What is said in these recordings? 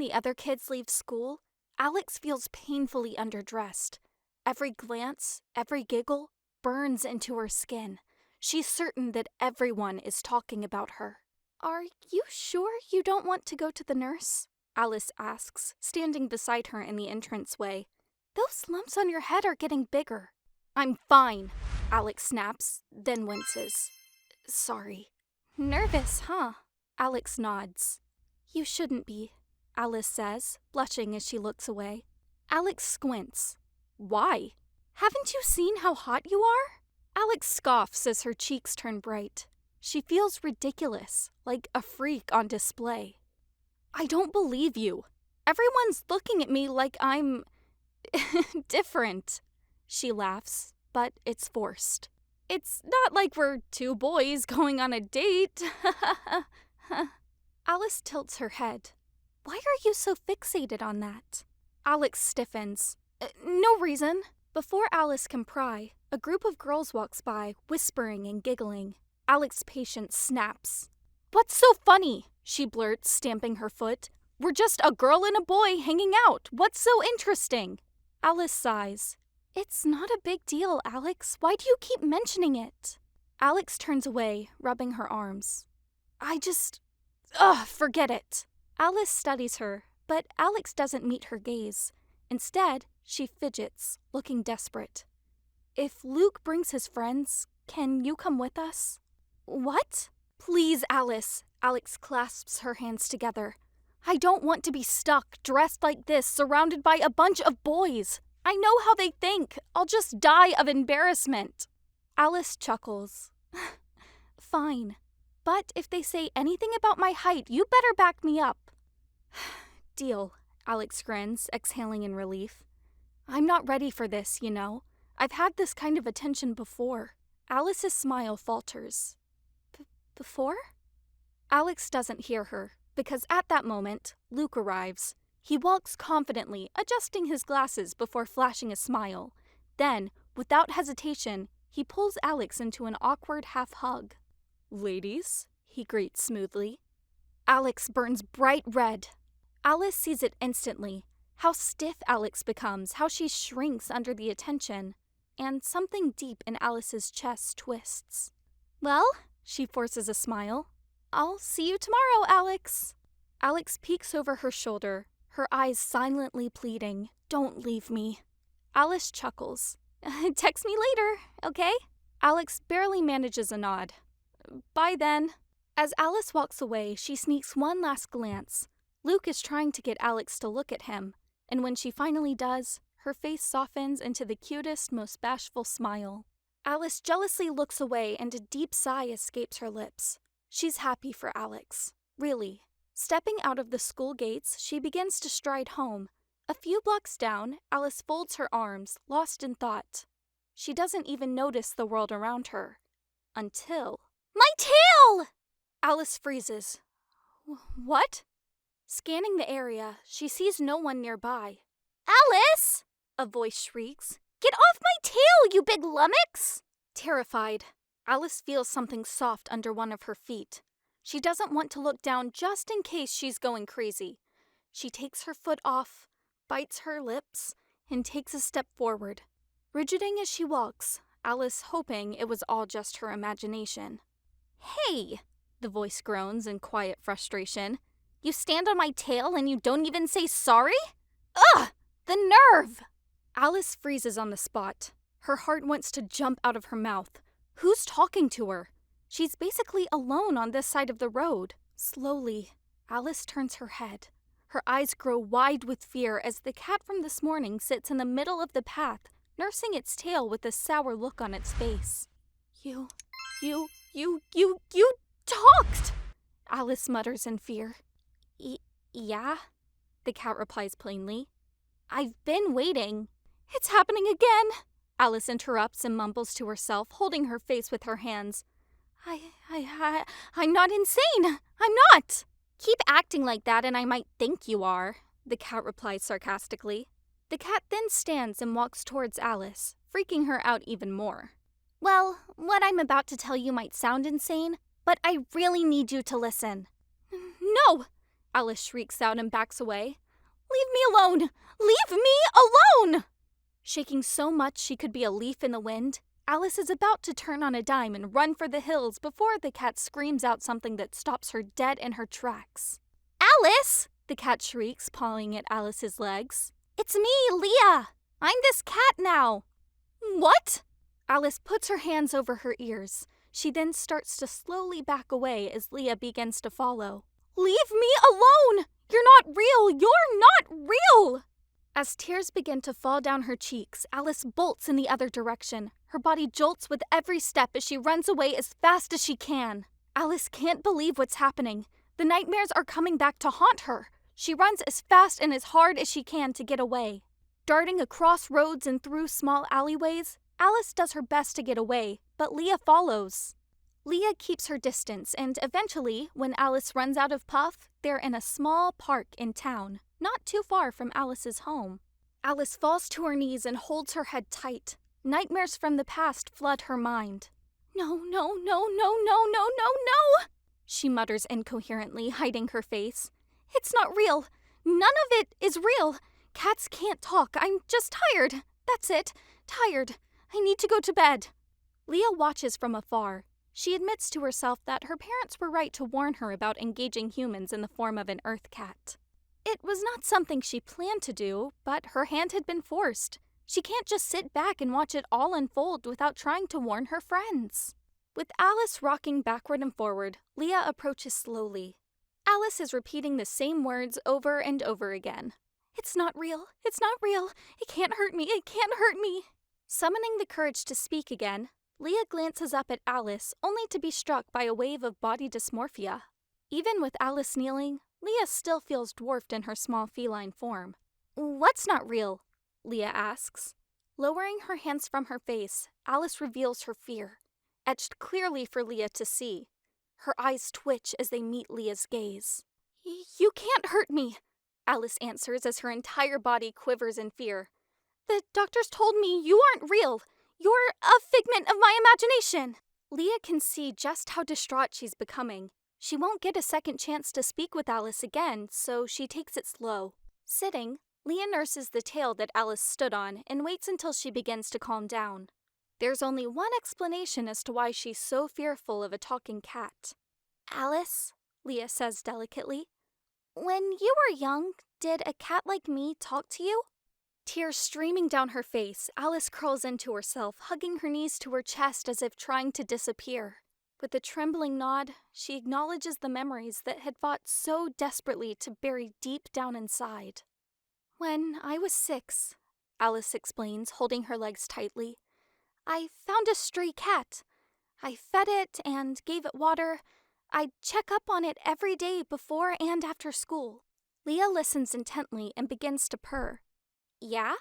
the other kids leave school, Alex feels painfully underdressed. Every glance, every giggle burns into her skin. She's certain that everyone is talking about her. "Are you sure you don't want to go to the nurse?" Alice asks, standing beside her in the entranceway. "Those lumps on your head are getting bigger." "I'm fine," Alex snaps, then winces. "Sorry." "Nervous, huh?" Alex nods. "You shouldn't be," Alice says, blushing as she looks away. Alex squints. "Why? Haven't you seen how hot you are?" Alex scoffs as her cheeks turn bright. She feels ridiculous, like a freak on display. "I don't believe you. Everyone's looking at me like I'm different." She laughs, but it's forced. "It's not like we're two boys going on a date." Alice tilts her head. "Why are you so fixated on that?" Alex stiffens. "No reason." Before Alice can pry, a group of girls walks by, whispering and giggling. Alex's patience snaps. "What's so funny?" she blurts, stamping her foot. "We're just a girl and a boy hanging out. What's so interesting?" Alice sighs. "It's not a big deal, Alex. Why do you keep mentioning it?" Alex turns away, rubbing her arms. Forget it." Alice studies her, but Alex doesn't meet her gaze. Instead, she fidgets, looking desperate. "If Luke brings his friends, can you come with us?" "What?" "Please, Alice." Alex clasps her hands together. "I don't want to be stuck, dressed like this, surrounded by a bunch of boys. I know how they think. I'll just die of embarrassment." Alice chuckles. "Fine. But if they say anything about my height, you better back me up." "Deal," Alex grins, exhaling in relief. "I'm not ready for this, you know. I've had this kind of attention before." Alice's smile falters. Before? Alex doesn't hear her, because at that moment, Luke arrives. He walks confidently, adjusting his glasses before flashing a smile. Then, without hesitation, he pulls Alex into an awkward half-hug. "Ladies," he greets smoothly. Alex burns bright red. Alice sees it instantly. How stiff Alex becomes, how she shrinks under the attention. And something deep in Alice's chest twists. "Well," she forces a smile, "I'll see you tomorrow, Alex." Alex peeks over her shoulder, her eyes silently pleading, "Don't leave me." Alice chuckles. "Text me later, okay?" Alex barely manages a nod. "Bye then." As Alice walks away, she sneaks one last glance. Luke is trying to get Alex to look at him, and when she finally does, her face softens into the cutest, most bashful smile. Alice jealously looks away and a deep sigh escapes her lips. She's happy for Alex. Really. Stepping out of the school gates, she begins to stride home. A few blocks down, Alice folds her arms, lost in thought. She doesn't even notice the world around her. Until... My tail! Alice freezes. What? Scanning the area, she sees no one nearby. "Alice!" a voice shrieks. "Get off my tail, you big lummox!" Terrified, Alice feels something soft under one of her feet. She doesn't want to look down just in case she's going crazy. She takes her foot off, bites her lips, and takes a step forward. Rigiding as she walks, Alice hoping it was all just her imagination. "Hey!" the voice groans in quiet frustration. "You stand on my tail and you don't even say sorry? Ugh! The nerve!" Alice freezes on the spot. Her heart wants to jump out of her mouth. Who's talking to her? She's basically alone on this side of the road. Slowly, Alice turns her head. Her eyes grow wide with fear as the cat from this morning sits in the middle of the path, nursing its tail with a sour look on its face. You talked! Alice mutters in fear. Yeah? The cat replies plainly. "I've been waiting." "It's happening again!" Alice interrupts and mumbles to herself, holding her face with her hands. I'm not insane! I'm not!" "Keep acting like that and I might think you are," the cat replies sarcastically. The cat then stands and walks towards Alice, freaking her out even more. "Well, what I'm about to tell you might sound insane, but I really need you to listen." "No! Alice shrieks out and backs away. Leave me alone! Leave me alone! Shaking so much she could be a leaf in the wind, Alice is about to turn on a dime and run for the hills before the cat screams out something that stops her dead in her tracks. Alice! The cat shrieks, pawing at Alice's legs. It's me, Leah! I'm this cat now! What? Alice puts her hands over her ears. She then starts to slowly back away as Leah begins to follow. Leave me alone! You're not real! You're not real! As tears begin to fall down her cheeks, Alice bolts in the other direction. Her body jolts with every step as she runs away as fast as she can. Alice can't believe what's happening. The nightmares are coming back to haunt her. She runs as fast and as hard as she can to get away. Darting across roads and through small alleyways, Alice does her best to get away, but Leah follows. Leah keeps her distance, and eventually, when Alice runs out of puff, they're in a small park in town, not too far from Alice's home. Alice falls to her knees and holds her head tight. Nightmares from the past flood her mind. No, no, no, no, no, no, no, no! She mutters incoherently, hiding her face. It's not real. None of it is real. Cats can't talk. I'm just tired. That's it. Tired. I need to go to bed. Leah watches from afar. She admits to herself that her parents were right to warn her about engaging humans in the form of an earth cat. It was not something she planned to do, but her hand had been forced. She can't just sit back and watch it all unfold without trying to warn her friends. With Alice rocking backward and forward, Leah approaches slowly. Alice is repeating the same words over and over again. It's not real. It's not real. It can't hurt me. It can't hurt me. Summoning the courage to speak again, Leah glances up at Alice, only to be struck by a wave of body dysmorphia. Even with Alice kneeling, Leah still feels dwarfed in her small feline form. What's not real? Leah asks. Lowering her hands from her face, Alice reveals her fear, etched clearly for Leah to see. Her eyes twitch as they meet Leah's gaze. You can't hurt me, Alice answers as her entire body quivers in fear. The doctors told me you aren't real. You're a figment of my imagination. Leah can see just how distraught she's becoming. She won't get a second chance to speak with Alice again, so she takes it slow. Sitting, Leah nurses the tail that Alice stood on and waits until she begins to calm down. There's only one explanation as to why she's so fearful of a talking cat. Alice, Leah says delicately, when you were young, did a cat like me talk to you? Tears streaming down her face, Alice curls into herself, hugging her knees to her chest as if trying to disappear. With a trembling nod, she acknowledges the memories that had fought so desperately to bury deep down inside. When I was 6, Alice explains, holding her legs tightly, I found a stray cat. I fed it and gave it water. I'd check up on it every day before and after school. Leah listens intently and begins to purr. Yeah?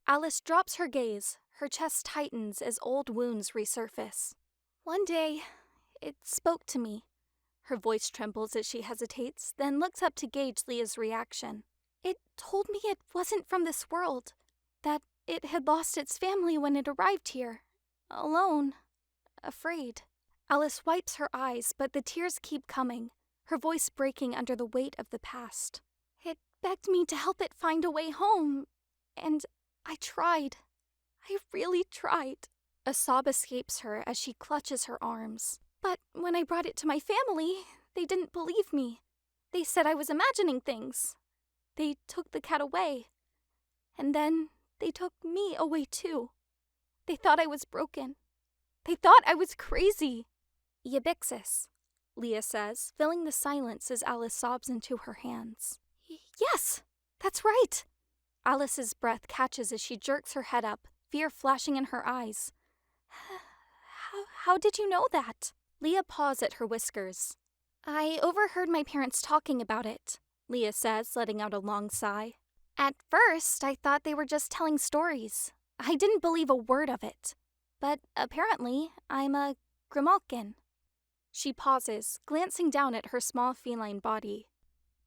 Alice drops her gaze. Her chest tightens as old wounds resurface. One day, it spoke to me. Her voice trembles as she hesitates, then looks up to gauge Leah's reaction. It told me it wasn't from this world, that it had lost its family when it arrived here. Alone. Afraid. Alice wipes her eyes, but the tears keep coming, her voice breaking under the weight of the past. It begged me to help it find a way home, and I tried. I really tried. A sob escapes her as she clutches her arms. But when I brought it to my family, they didn't believe me. They said I was imagining things. They took the cat away. And then they took me away too. They thought I was broken. They thought I was crazy. Yabixis, Leah says, filling the silence as Alice sobs into her hands. Yes, that's right. Alice's breath catches as she jerks her head up, fear flashing in her eyes. How did you know that? Leah paws at her whiskers. I overheard my parents talking about it, Leah says, letting out a long sigh. At first, I thought they were just telling stories. I didn't believe a word of it. But apparently, I'm a Grimalkin. She pauses, glancing down at her small feline body.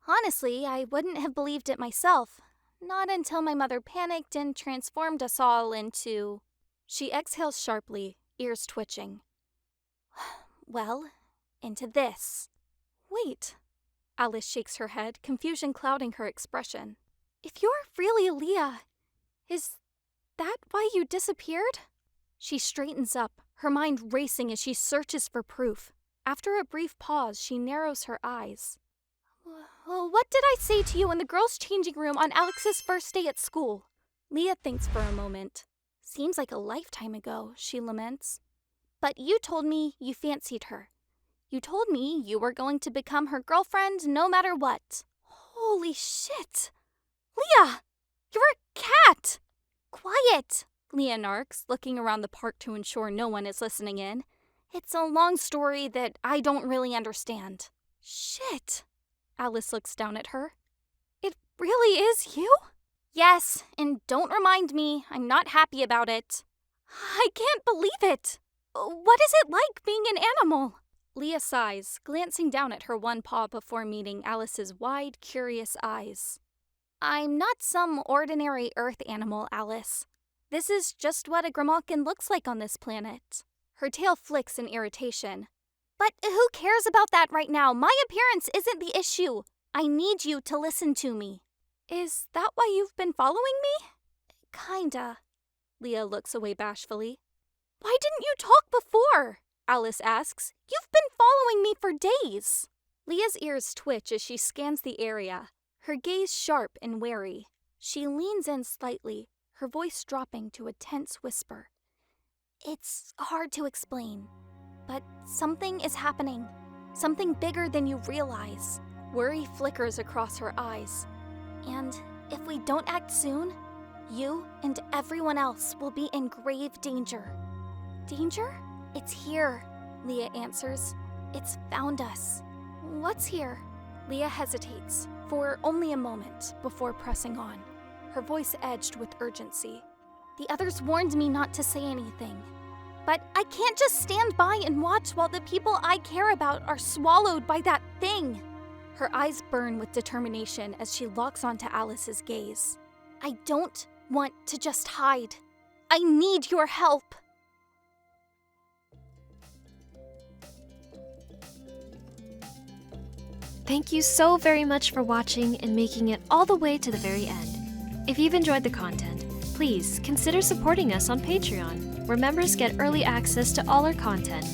Honestly, I wouldn't have believed it myself. Not until my mother panicked and transformed us all into... She exhales sharply, ears twitching. Well, into this. Wait, Alice shakes her head, confusion clouding her expression. If you're really Leah, is that why you disappeared? She straightens up, her mind racing as she searches for proof. After a brief pause, she narrows her eyes. Well, what did I say to you in the girls' changing room on Alex's first day at school? Leah thinks for a moment. Seems like a lifetime ago, she laments. But you told me you fancied her. You told me you were going to become her girlfriend no matter what. Holy shit! Leah! You're a cat! Quiet! Leah narks, looking around the park to ensure no one is listening in. It's a long story that I don't really understand. Shit! Alice looks down at her. It really is you? Yes, and don't remind me. I'm not happy about it. I can't believe it. What is it like being an animal? Leah sighs, glancing down at her one paw before meeting Alice's wide, curious eyes. I'm not some ordinary earth animal, Alice. This is just what a Grimalkin looks like on this planet. Her tail flicks in irritation. But who cares about that right now? My appearance isn't the issue. I need you to listen to me. Is that why you've been following me? Kinda. Leah looks away bashfully. Why didn't you talk before? Alice asks. You've been following me for days. Leah's ears twitch as she scans the area, her gaze sharp and wary. She leans in slightly, her voice dropping to a tense whisper. It's hard to explain. But something is happening. Something bigger than you realize. Worry flickers across her eyes. And if we don't act soon, you and everyone else will be in grave danger. Danger? It's here, Leah answers. It's found us. What's here? Leah hesitates, for only a moment, before pressing on, her voice edged with urgency. The others warned me not to say anything. But I can't just stand by and watch while the people I care about are swallowed by that thing. Her eyes burn with determination as she locks onto Alice's gaze. I don't want to just hide. I need your help. Thank you so very much for watching and making it all the way to the very end. If you've enjoyed the content, please consider supporting us on Patreon, where members get early access to all our content.